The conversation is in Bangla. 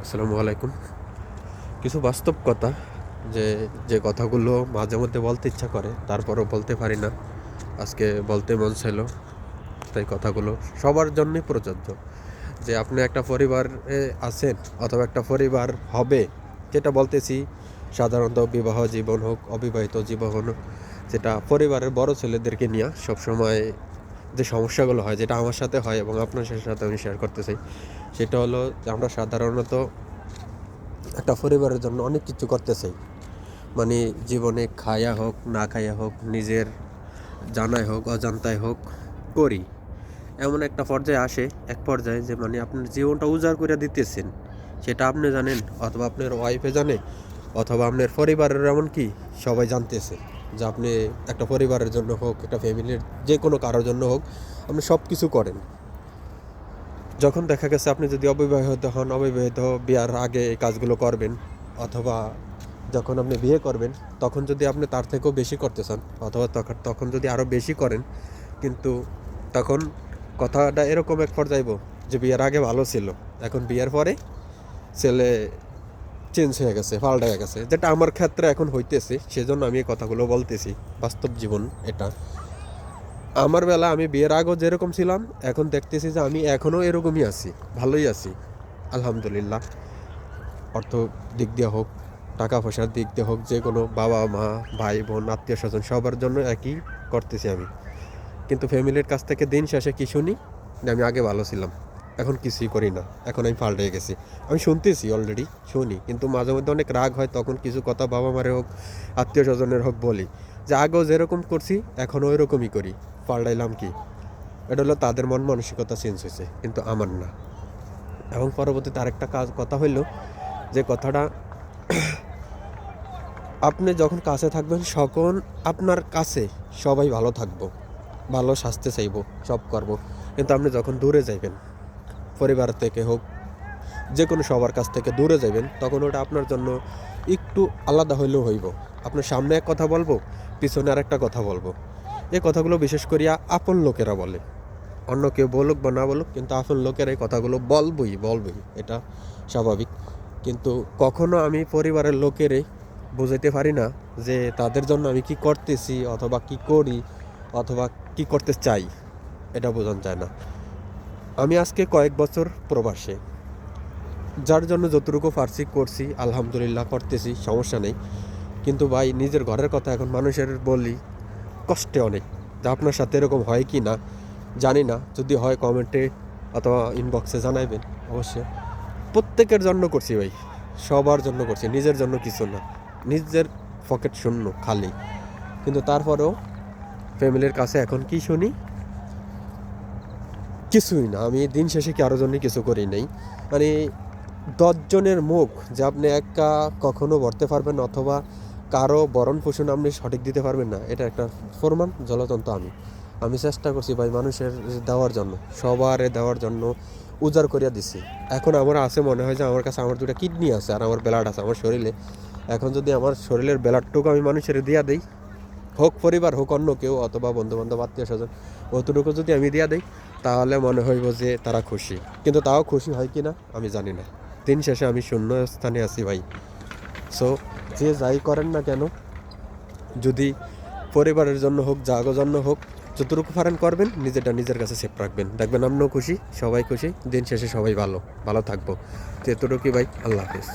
আসসালামু আলাইকুম। কিছু বাস্তব কথা যে যে কথাগুলো মাঝে মধ্যে বলতে ইচ্ছা করে তারপরও বলতে পারি না। আজকে বলতে মন চাইল, তাই কথাগুলো সবার জন্যই প্রযোজ্য। যে আপনি একটা পরিবারে আছেন অথবা একটা পরিবার হবে, যেটা বলতেছি সাধারণত বিবাহ জীবন হোক, অবিবাহিত জীবন হোক, যেটা পরিবারের বড় ছেলেদেরকে নিয়ে সবসময় যে সমস্যাগুলো হয়, যেটা আমার সাথে হয় এবং আপনার সাথে আমি শেয়ার করতে চাই, সেটা হলো যে আমরা সাধারণত একটা পরিবারের জন্য অনেক কিছু করতে চাই। মানে জীবনে খায়া হোক না খায়া হোক, নিজের জানাই হোক অজান্তায় হোক, করি। এমন একটা পর্যায়ে আসে, এক পর্যায়ে যে মানে আপনার জীবনটা উজাড় করে দিতেছেন, সেটা আপনি জানেন অথবা আপনার ওয়াইফে জানে অথবা আপনার পরিবারের এমনকি সবাই জানতেছে যে আপনি একটা পরিবারের জন্য হোক, একটা ফ্যামিলির যে কোনো কারোর জন্য হোক, আপনি সব কিছু করেন। যখন দেখা গেছে আপনি যদি অবিবাহিত হন, অবিবাহিত বিয়ার আগে এই কাজগুলো করবেন, অথবা যখন আপনি বিয়ে করবেন তখন যদি আপনি তার থেকেও বেশি করতে চান, অথবা তখন যদি আরও বেশি করেন, কিন্তু তখন কথাটা এরকম এক পর্যায়ে যে বিয়ের আগে ভালো ছিল, এখন বিয়ের পরে ছেলে চেঞ্জ হয়ে গেছে, পাল্টে গেছে, যেটা আমার ক্ষেত্রে এখন হইতেছে। সেজন্য আমি এই কথাগুলো বলতেছি, বাস্তব জীবন এটা। আমার বেলা আমি বিয়ের আগেও যেরকম ছিলাম, এখন দেখতেছি যে আমি এখনও এরকমই আছি, ভালোই আছি আলহামদুলিল্লাহ। অর্থ দিক দিয়ে হোক, টাকা পয়সার দিক দিয়ে হোক, যে কোনো বাবা মা ভাই বোন আত্মীয় স্বজন সবার জন্য একই করতেছি আমি। কিন্তু ফ্যামিলির কাছ থেকে দিন শেষে কি শুনি, যে আমি আগে ভালো ছিলাম, এখন কিছুই করি না, এখন আমি পাল্টে গেছি। আমি শুনতেছি, অলরেডি শুনি, কিন্তু মাঝে মধ্যে অনেক রাগ হয়, তখন কিছু কথা বাবা মারে হোক আত্মীয় স্বজনের হোক বলি যে আগেও যেরকম করছি এখনও ওই রকমই করি, পাল্টাইলাম কি। এটা হলো তাদের মন মানসিকতা চেঞ্জ হয়েছে, কিন্তু আমার না। এবং পরবর্তীতে আরেকটা কথা হইল, যে কথাটা, আপনি যখন কাছে থাকবেন তখন আপনার কাছে সবাই ভালো থাকবো, ভালো স্বাস্থ্যে চাইব, সব করব। কিন্তু আপনি যখন দূরে যাইবেন, পরিবার থেকে হোক, যে কোনো সবার কাছ থেকে দূরে যাবেন, তখন ওটা আপনার জন্য একটু আলাদা হইলেও হইব। আপনার সামনে এক কথা বলবো, পিছনে আর একটা কথা বলবো। এই কথাগুলো বিশেষ করিয়া আপন লোকেরা বলে, অন্য কেউ বলুক বা না বলুক, কিন্তু আপন লোকেরা এই কথাগুলো বলবই, এটা স্বাভাবিক। কিন্তু কখনো আমি পরিবারের লোকেরে বুঝাইতে পারি না যে তাদের জন্য আমি কি করতেছি অথবা কি করি অথবা কি করতে চাই, এটা বোঝানো যায় না। আমি আজকে কয়েক বছর প্রবাসে, যার জন্য যতটুকু পারছি করছি, আলহামদুলিল্লাহ করতেছি, সমস্যা নেই। কিন্তু ভাই, নিজের ঘরের কথা এখন মানুষের বলি কষ্টে অনেক। যা আপনার সাথে এরকম হয় কি না জানি না, যদি হয় কমেন্টে অথবা ইনবক্সে জানাইবেন অবশ্যই। প্রত্যেকের জন্য করছি ভাই, সবার জন্য করছি, নিজের জন্য কিছু না। নিজের পকেট শূন্য, খালি। কিন্তু তারপরেও ফ্যামিলির কাছে এখন কি শুনি, কিছুই না। আমি দিন শেষে কারোর জন্য কিছু করি নাই। মানে 10 জনের মুখ যে আপনি একা কখনো ভরতে পারবেন, অথবা কারো ভরণ পোষণ আপনি সঠিক দিতে পারবেন না, এটা একটা প্রমাণ জলতন্ত। আমি চেষ্টা করছি ভাই মানুষের দেওয়ার জন্য, সবারে দেওয়ার জন্য উজাড় করিয়া দিছি। এখন আমার আছে, মনে হয় যে আমার কাছে আমার 2টা কিডনি আছে আর আমার ব্লাড আছে আমার শরীরে। এখন যদি আমার শরীরের ব্লাডটুকু আমি মানুষের দিয়া দেই, হোক পরিবার হোক অন্য কেউ অথবা বন্ধুবান্ধব আত্মীয় স্বজন, অতটুকু যদি আমি দিয়া দিই, তাহলে মনে হইব যে তারা খুশি। কিন্তু তাও খুশি হয় কি না আমি জানি না। দিন শেষে আমি শূন্য স্থানে আছি ভাই। সো যে যাই করেন না কেন, যদি পরিবারের জন্য হোক, জাগো জন্য হোক, যতটুকু পারেন করবেন, নিজেরটা নিজের কাছে সেফ রাখবেন, দেখবেন আপনিও খুশি, সবাই খুশি, দিন শেষে সবাই ভালো ভালো থাকবো। তো এতটুকুই ভাই, আল্লাহ হাফেজ।